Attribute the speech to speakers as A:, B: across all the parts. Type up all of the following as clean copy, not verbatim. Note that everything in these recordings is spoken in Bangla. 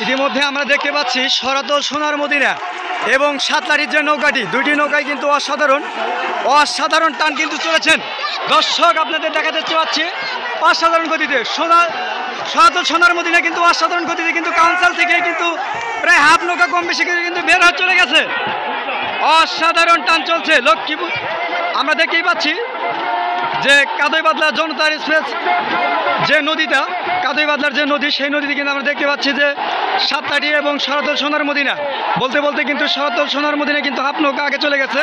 A: ইতিমধ্যে আমরা দেখতে পাচ্ছি সরাতল সোনার মদিনা এবং সাতলাটির যে নৌকাটি, দুইটি নৌকায় কিন্তু অসাধারণ টান কিন্তু চলেছেন। দর্শক আপনাদের দেখাতে পাচ্ছি অসাধারণ গতিতে সরাতল সোনার মদিনা কিন্তু অসাধারণ গতিতে কিন্তু কাউন্সিল থেকে কিন্তু প্রায় হাফ নৌকা কম বেশি কিন্তু বের হয়ে চলে গেছে। অসাধারণ টান চলছে। লক্ষ্মীপুর আমরা দেখতেই পাচ্ছি যে কাদইবাদলা জনতার এক্সপ্রেস যে নদীটা, কাদইবাদলার যে নদী, সেই নদীতে কিন্তু আমরা দেখতে পাচ্ছি যে সাতলাটি এবং সরাতল সোনার মদিনা বলতে বলতে কিন্তু সরাতল সোনার মদিনা কিন্তু হাফ নৌকা আগে চলে গেছে।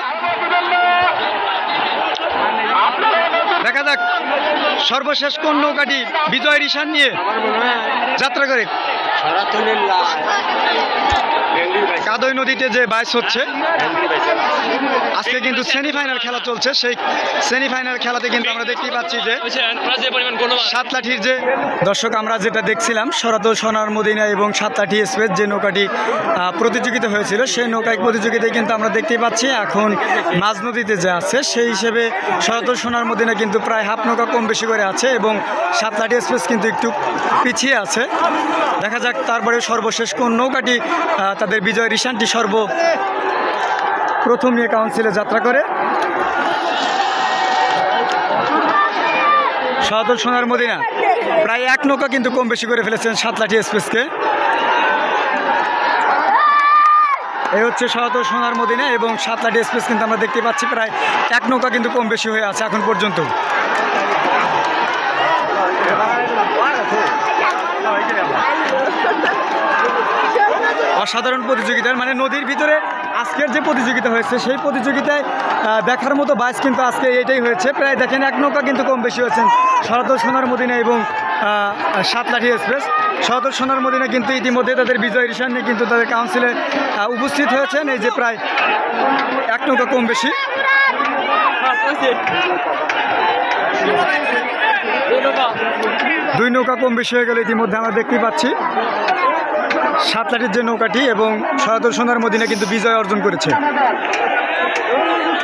A: দেখা যাক সর্বশেষ কোন নৌকাটি বিজয় রিশান নিয়ে যাত্রা করে। কাদই নদীতে যে বাইচ হচ্ছে, আজকে কিন্তু সেমিফাইনাল খেলা চলছে। সেই সেমিফাইনাল খেলাতে কিন্তু আমরা দেখতেই পাচ্ছি যে সাতলাঠির যে দর্শক আমরা যেটা দেখছিলাম সরাতল সোনার মদিনা এবং সাতলাঠি এক্সপ্রেস যে নৌকাটি প্রতিযোগিতা হয়েছিল, সেই নৌকায় প্রতিযোগিতায় কিন্তু আমরা দেখতেই পাচ্ছি এখন মাঝ নদীতে যে আছে সেই হিসেবে সরাতল সোনার মদিনা কিন্তু প্রায় হাফ নৌকা কম বেশি করে আছে এবং সাতলাঠি এক্সপ্রেস কিন্তু একটু পিছিয়ে আছে। দেখা যাক তারপরে সর্বশেষ কোন নৌকাটি তাদের বিজয় রিশানটি প্রথম নিয়ে কাউন্সিলে যাত্রা করে। সরাতল সোনার মদিনা প্রায় এক নৌকা কিন্তু কম বেশি করে ফেলেছেন সাতলাঠি এক্সপ্রেসকে। এই হচ্ছে সরাতল সোনার মদিনা এবং সাতলাঠি এক্সপ্রেস কিন্তু আমরা দেখতে পাচ্ছি প্রায় এক নৌকা কিন্তু কম বেশি হয়ে আছে এখন পর্যন্ত। অসাধারণ প্রতিযোগিতার মানে নদীর ভিতরে আজকের যে প্রতিযোগিতা হয়েছে সেই প্রতিযোগিতায় দেখার মতো বাইচ কিন্তু আজকে এটাই হয়েছে। প্রায় দেখেন এক নৌকা কিন্তু কম বেশি হয়েছেন সরাতল সোনার মদিনা এবং সাতলাঠি এক্সপ্রেস। সরাতল সোনার মদিনা কিন্তু ইতিমধ্যে তাদের বিজয় রিশান নিয়ে কিন্তু তাদের কাউন্সিলে উপস্থিত হয়েছেন। এই যে প্রায় এক নৌকা কম বেশি। দুই নৌকা কম বেশি হয়ে গেলে ইতিমধ্যে আমরা দেখতেই পাচ্ছি সাতলাঠির যে নৌকাটি এবং সরাতল সোনার মদিনা কিন্তু বিজয় অর্জন করেছে।